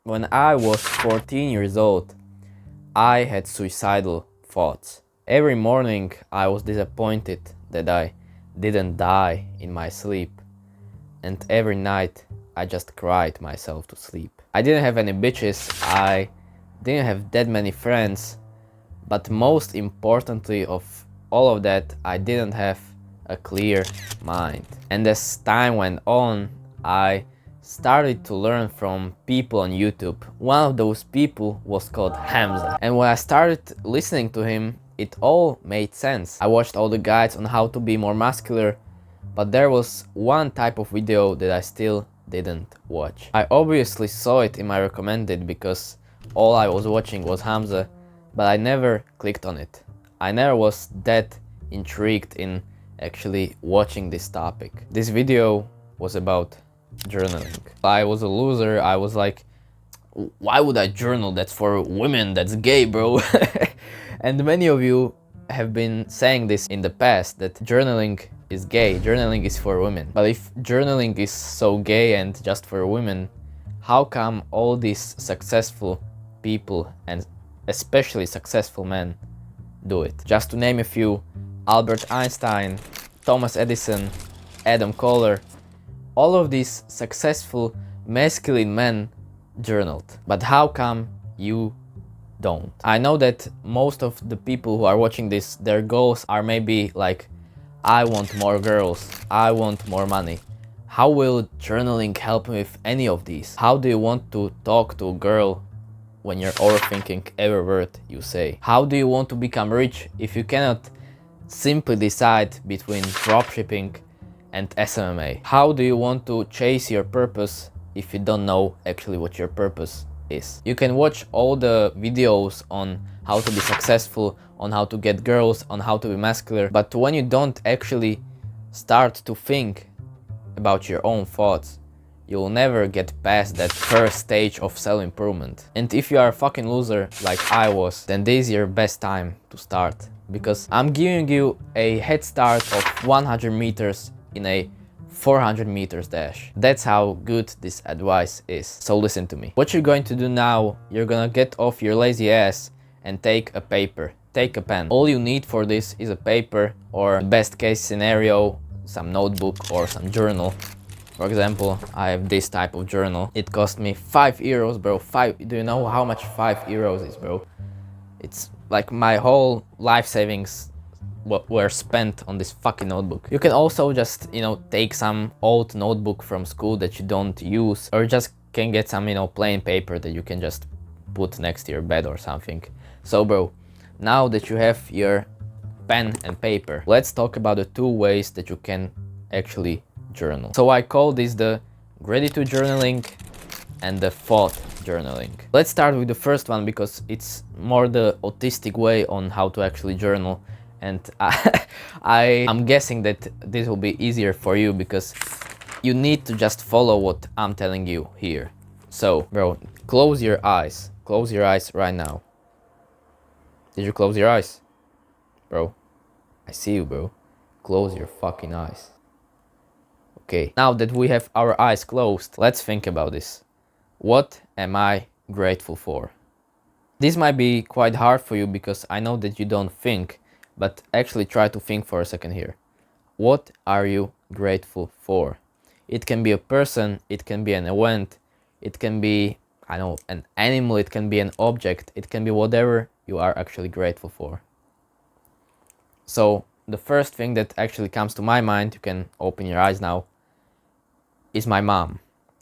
When I was 14 years old, I had suicidal thoughts. Every morning I was disappointed that I didn't die in my sleep. And every night I just cried myself to sleep. I didn't have any bitches, I didn't have that many friends, but most importantly of all of that, I didn't have a clear mind. And as time went on, I started to learn from people on YouTube. One of those people was called Hamza. And when I started listening to him, it all made sense. I watched all the guides on how to be more muscular, but there was one type of video that I still didn't watch. I obviously saw it in my recommended because all I was watching was Hamza, but I never clicked on it. I never was that intrigued in actually watching this topic. This video was about journaling. I was a loser. I was like, why would I journal? That's for women, that's gay, bro. And many of you have been saying this in the past, that journaling is gay, journaling is for women. But if journaling is so gay and just for women, how come all these successful people, and especially successful men, do it? Just to name a few: Albert Einstein, Thomas Edison, Adam Kohler. All of these successful masculine men journaled. But how come you don't? I know that most of the people who are watching this, their goals are maybe like, I want more girls, I want more money. How will journaling help me with any of these? How do you want to talk to a girl when you're overthinking every word you say? How do you want to become rich if you cannot simply decide between dropshipping and SMMA? How do you want to chase your purpose if you don't know actually what your purpose is? You can watch all the videos on how to be successful, on how to get girls, on how to be muscular, but when you don't actually start to think about your own thoughts, you will never get past that first stage of self-improvement. And if you are a fucking loser like I was, then this is your best time to start, because I'm giving you a head start of 100 meters in a 400 meters dash. That's how good this advice is. So listen to me. What you're going to do now, you're gonna get off your lazy ass and take a paper, take a pen. All you need for this is a paper, or best case scenario, some notebook or some journal. For example, I have this type of journal. It cost me 5 euros, bro. Do you know how much 5 euros is, bro? It's like my whole life savings were spent on this fucking notebook. You can also just, take some old notebook from school that you don't use, or just can get some, plain paper that you can just put next to your bed or something. So, bro, now that you have your pen and paper, let's talk about the two ways that you can actually journal. So I call this the gratitude journaling and the thought journaling. Let's start with the first one because it's more the autistic way on how to actually journal. And I'm guessing that this will be easier for you because you need to just follow what I'm telling you here. So, bro, close your eyes. Close your eyes right now. Did you close your eyes? Bro, I see you, bro. Close your fucking eyes. Okay, now that we have our eyes closed, let's think about this. What am I grateful for? This might be quite hard for you because I know that you don't think, but actually try to think for a second here. What are you grateful for? It can be a person, it can be an event, it can be, an animal, it can be an object, it can be whatever you are actually grateful for. So the first thing that actually comes to my mind, you can open your eyes now, is my mom.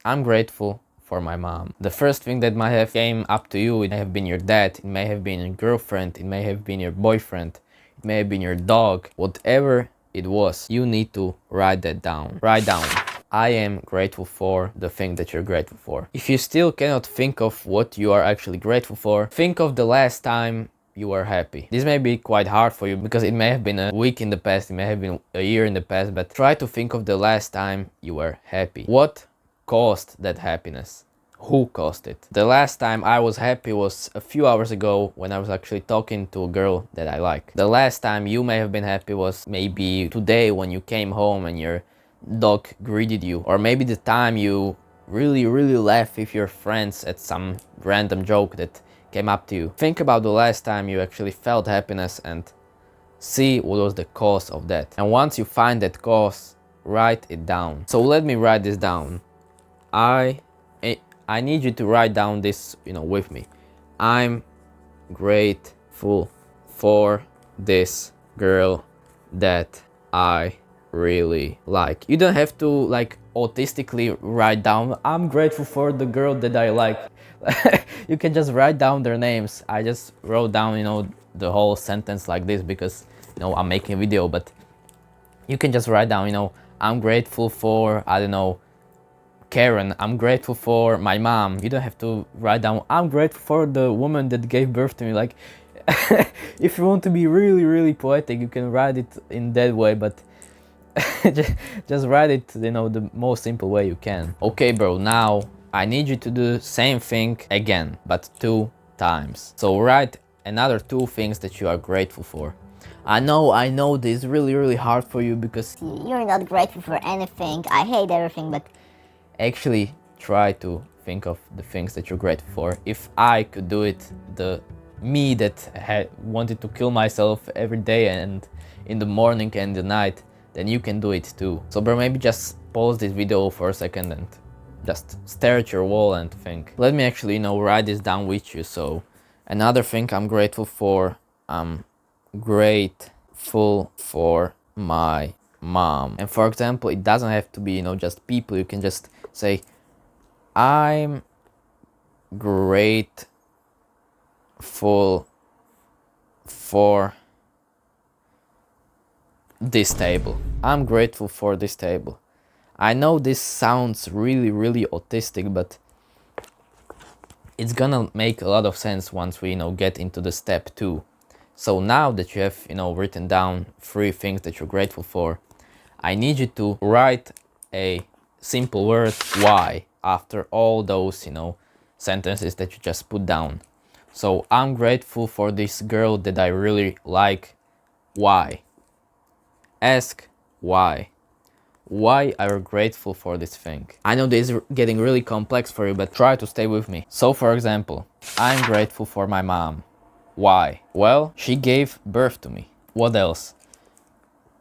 I'm grateful for my mom. The first thing that might have came up to you, it may have been your dad, it may have been your girlfriend, it may have been your boyfriend, it may have been your dog. Whatever it was, you need to write that down. Write down, I am grateful for the thing that you're grateful for. If you still cannot think of what you are actually grateful for, think of the last time you were happy. This may be quite hard for you because it may have been a week in the past, it may have been a year in the past, but try to think of the last time you were happy. What caused that happiness? Who caused it? The last time I was happy was a few hours ago when I was actually talking to a girl that I like. The last time you may have been happy was maybe today when you came home and your dog greeted you, or maybe the time you really laugh with your friends at some random joke that came up to you. Think about the last time you actually felt happiness and see what was the cause of that. And once you find that cause, write it down. So let me write this down. I need you to write down this, with me. I'm grateful for this girl that I really like. You don't have to like autistically write down, I'm grateful for the girl that I like. You can just write down their names. I just wrote down, the whole sentence like this because, I'm making a video, but you can just write down, I'm grateful for, I don't know, Karen. I'm grateful for my mom. You don't have to write down, I'm grateful for the woman that gave birth to me. Like, if you want to be really poetic, you can write it in that way, but just write it, the most simple way you can. Okay, bro, now I need you to do the same thing again, but 2 times. So write another 2 things that you are grateful for. I know this is really hard for you because you're not grateful for anything. I hate everything, but actually try to think of the things that you're grateful for. If I could do it, the me that had wanted to kill myself every day and in the morning and the night, then you can do it too. So bro, maybe just pause this video for a second and just stare at your wall and think. Let me actually, write this down with you. So another thing I'm grateful for, I'm grateful for my mom. And for example, it doesn't have to be, just people. You can just say, I'm grateful for this table. I'm grateful for this table. I know this sounds really autistic, but it's gonna make a lot of sense once we, get into the step 2. So now that you have, written down 3 things that you're grateful for, I need you to write a simple word why after all those, sentences that you just put down. So I'm grateful for this girl that I really like. Why? Ask why. Why are you grateful for this thing? I know this is getting really complex for you, but try to stay with me. So for example, I'm grateful for my mom. Why? Well, she gave birth to me. What else?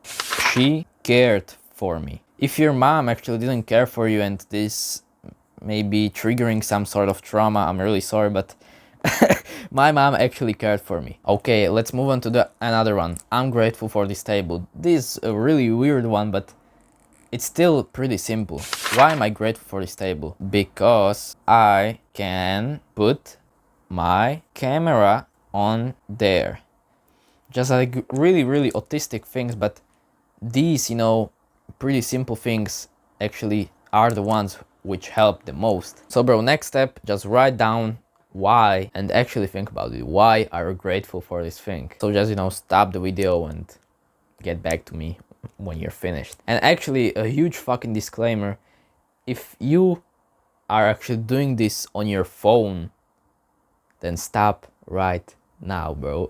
She cared for me. If your mom actually didn't care for you and this may be triggering some sort of trauma, I'm really sorry, but my mom actually cared for me. Okay, let's move on to another one. I'm grateful for this table. This is a really weird one, but it's still pretty simple. Why am I grateful for this table? Because I can put my camera on there. Just like really autistic things, but these, pretty simple things actually are the ones which help the most. So bro, next step, just write down why and actually think about it. Why are you grateful for this thing? So just, stop the video and get back to me when you're finished. And actually, a huge fucking disclaimer, if you are actually doing this on your phone, then stop right now, bro.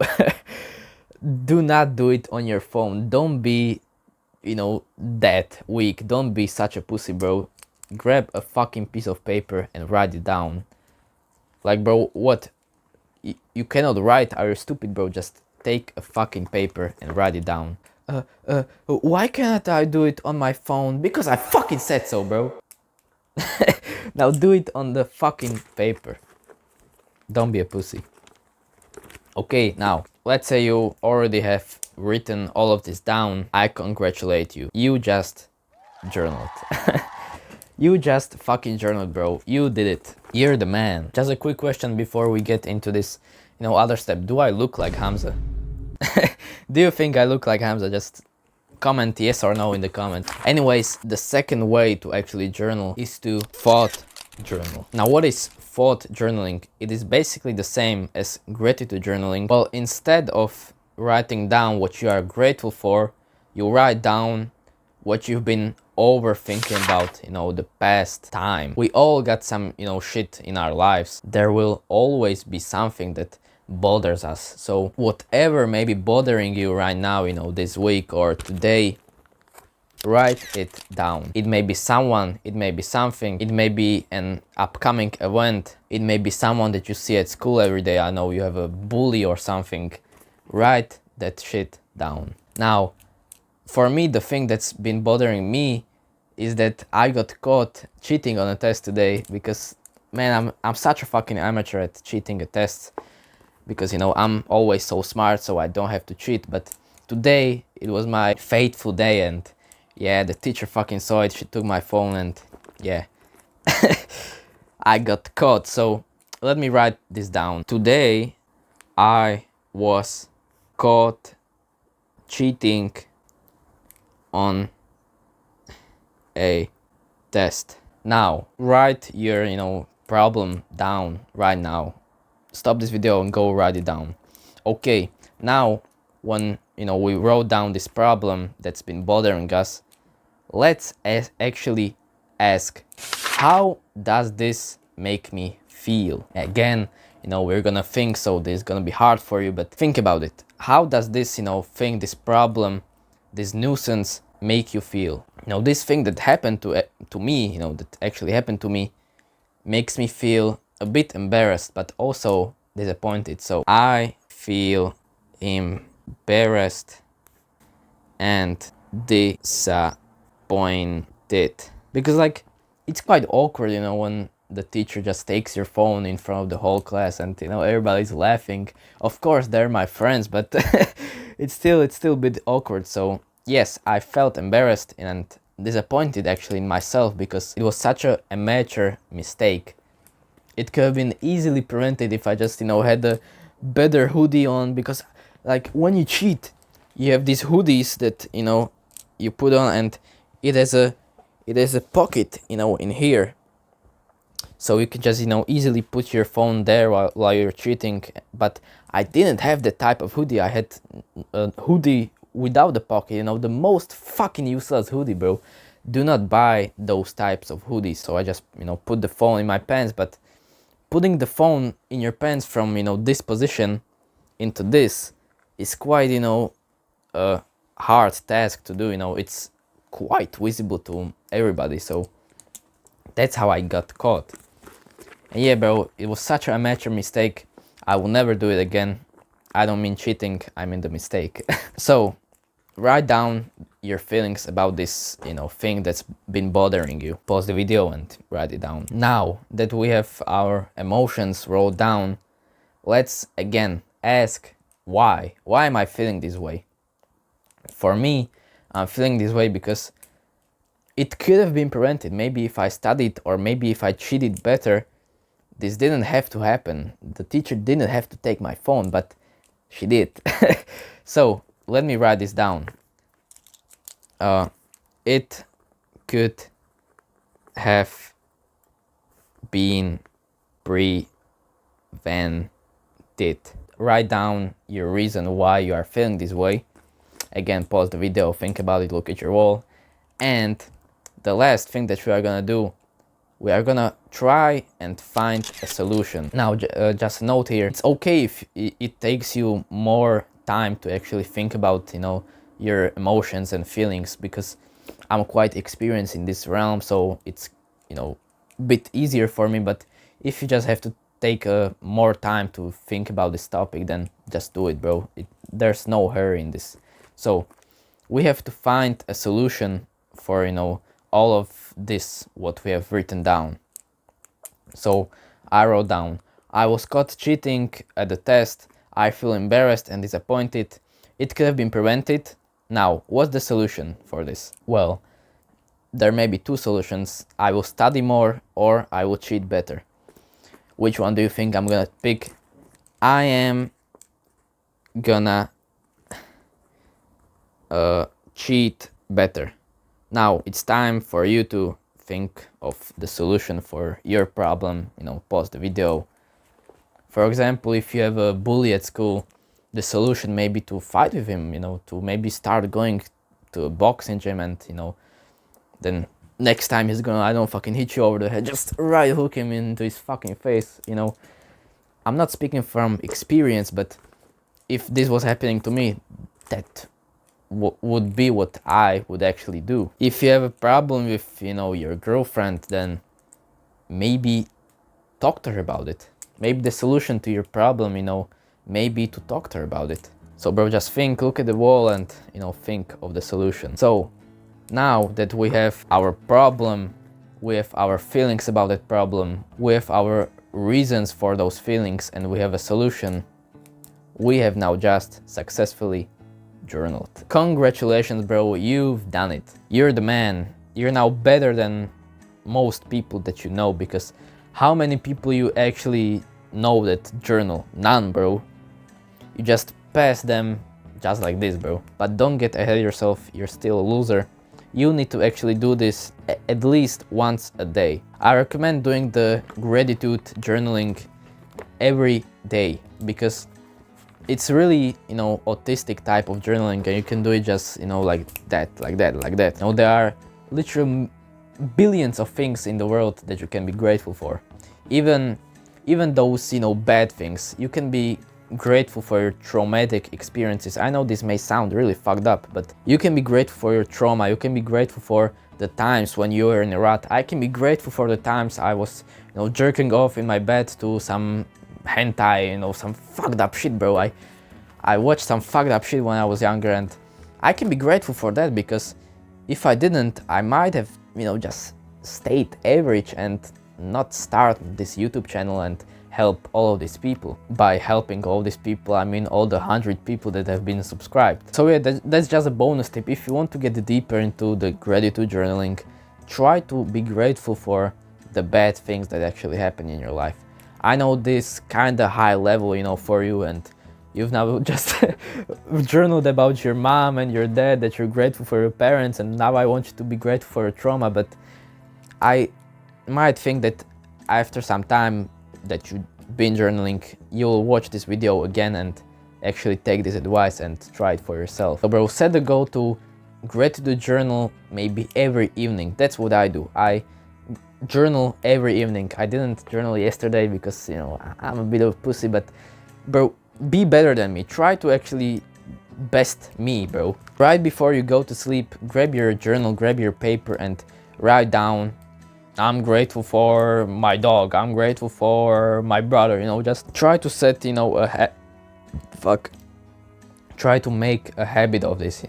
Do not do it on your phone. Don't be, that weak. Don't be such a pussy, bro. Grab a fucking piece of paper and write it down. Like, bro, what? You cannot write? Are you stupid, bro? Just take a fucking paper and write it down. Why can't I do it on my phone? Because I fucking said so, bro. Now do it on the fucking paper. Don't be a pussy. Okay, now, let's say you already have written all of this down. I congratulate you. You just journaled. You just fucking journaled, bro. You did it. You're the man. Just a quick question before we get into this, other step. Do I look like Hamza? Do you think I look like Hamza? Just comment yes or no in the comments. Anyways, the second way to actually journal is to thought journal. Now, what is thought journaling? It is basically the same as gratitude journaling. Well, instead of writing down what you are grateful for, you write down what you've been overthinking about, the past time. We all got some, shit in our lives. There will always be something that bothers us. So whatever may be bothering you right now, this week or today, write it down. It may be someone, it may be something, it may be an upcoming event, it may be someone that you see at school every day. I know you have a bully or something. Write that shit down. Now, for me, the thing that's been bothering me is that I got caught cheating on a test today because, man, I'm such a fucking amateur at cheating at tests because, you know, I'm always so smart, so I don't have to cheat. But today it was my fateful day, and yeah, the teacher fucking saw it. She took my phone, and yeah, I got caught. So let me write this down. Today I was caught cheating on a test. Now write your, you know, problem down right now. Stop this video and go write it down. Okay, now when, you know, we wrote down this problem that's been bothering us, let's actually ask, how does this make me feel? Again, you know, we're gonna think, so this is gonna be hard for you, but think about it. How does this, you know, thing, this problem, this nuisance make you feel? You know, this thing that happened to me, you know, that actually happened to me, makes me feel a bit embarrassed, but also disappointed. So I feel embarrassed and disappointed because, like, it's quite awkward, you know, when the teacher just takes your phone in front of the whole class and, you know, everybody's laughing. Of course they're my friends, but it's still a bit awkward. So yes, I felt embarrassed and disappointed actually in myself because it was such a amateur mistake. It could have been easily prevented if I just, you know, had a better hoodie on, because like when you cheat, you have these hoodies that, you know, you put on, and it has a pocket, you know, in here, so you can just, you know, easily put your phone there while you're cheating. But I didn't have that type of hoodie. I had a hoodie without the pocket, you know, the most fucking useless hoodie, bro. Do not buy those types of hoodies. So I just, you know, put the phone in my pants. But putting the phone in your pants from, you know, this position into this is quite, you know, a hard task to do. You know, it's quite visible to everybody. So that's how I got caught. And yeah, bro, it was such an amateur mistake. I will never do it again. I don't mean cheating, I mean the mistake. So write down your feelings about this, you know, thing that's been bothering you. Pause the video and write it down. Now that we have our emotions wrote down, let's again ask why. Why am I feeling this way? For me, I'm feeling this way because it could have been prevented. Maybe if I studied, or maybe if I cheated better, this didn't have to happen. The teacher didn't have to take my phone, but she did. So let me write this down. It could have been prevented. Write down your reason why you are feeling this way. Again, pause the video, think about it, look at your wall. And the last thing that we are gonna do, we are gonna try and find a solution. Now, just a note here, it's okay if it takes you more time to actually think about, you know, your emotions and feelings, because I'm quite experienced in this realm, so it's, you know, a bit easier for me. But if you just have to take more time to think about this topic, then just do it, bro. There's no hurry in this. So we have to find a solution for, you know, all of this, what we have written down. So I wrote down, I was caught cheating at the test. I feel embarrassed and disappointed. It could have been prevented. Now, what's the solution for this? Well, there may be two solutions. I will study more, or I will cheat better. Which one do you think I'm gonna pick? I am gonna cheat better. Now it's time for you to think of the solution for your problem. You know, pause the video. For example, if you have a bully at school, the solution may be to fight with him, you know, to maybe start going to a boxing gym, and, you know, then next time he's gonna, I don't fucking hit you over the head, just right hook him into his fucking face, you know. I'm not speaking from experience, but if this was happening to me, that would be what I would actually do. If you have a problem with, your girlfriend, then maybe talk to her about it. Maybe the solution to your problem, maybe to talk to her about it. So bro, just look at the wall and, think of the solution. So now that we have our problem, we have our feelings about that problem, we have our reasons for those feelings, and we have a solution, we have now just successfully journaled. Congratulations, bro, you've done it. You're the man. You're now better than most people that you know, because how many people you actually know that journal? None, bro. You just pass them just like this, bro. But don't get ahead of yourself, you're still a loser. You need to actually do this at least once a day. I recommend doing the gratitude journaling every day, because it's really, autistic type of journaling, and you can do it just, like that, like that, like that. There are literally billions of things in the world that you can be grateful for. Even those, bad things. You can be grateful for your traumatic experiences. I know this may sound really fucked up, but you can be grateful for your trauma. You can be grateful for the times when you were in a rut. I can be grateful for the times I was, jerking off in my bed to some hentai, some fucked up shit, bro. I watched some fucked up shit when I was younger, and I can be grateful for that, because if I didn't, I might have, just stayed average and not start this YouTube channel and help all of these people. By helping all these people, I mean all the 100 people that have been subscribed. So yeah, that's just a bonus tip. If you want to get deeper into the gratitude journaling, try to be grateful for the bad things that actually happen in your life. I know this kind of high level, for you, and you've now just journaled about your mom and your dad, that you're grateful for your parents, and now I want you to be grateful for your trauma. But I might think that after some time that you've been journaling, you'll watch this video again and actually take this advice and try it for yourself. So bro, set the goal to gratitude journal maybe every evening. That's what I do. I journal every evening. I didn't journal yesterday because, I'm a bit of a pussy, but bro, be better than me. Try to actually best me, bro. Right before you go to sleep, grab your journal, grab your paper, and write down, I'm grateful for my dog, I'm grateful for my brother, just try to set, try to make a habit of this.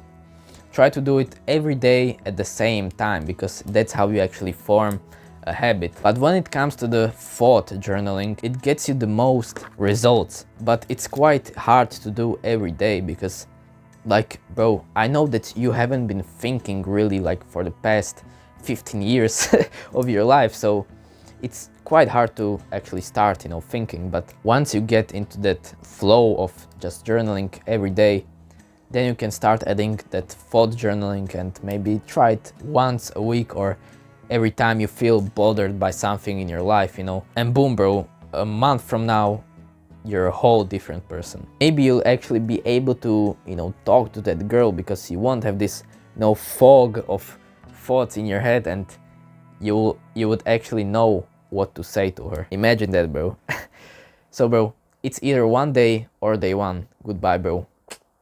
Try to do it every day at the same time, because that's how you actually form a habit. But when it comes to the thought journaling, it gets you the most results, but it's quite hard to do every day, because like, bro, I know that you haven't been thinking really like for the past 15 years of your life, so it's quite hard to actually start, thinking. But once you get into that flow of just journaling every day, then you can start adding that thought journaling, and maybe try it once a week or every time you feel bothered by something in your life, and boom, bro, a month from now you're a whole different person. Maybe you'll actually be able to, talk to that girl, because you won't have this, fog of thoughts in your head, and you would actually know what to say to her. Imagine that, bro. So bro, it's either one day or day one. Goodbye, bro.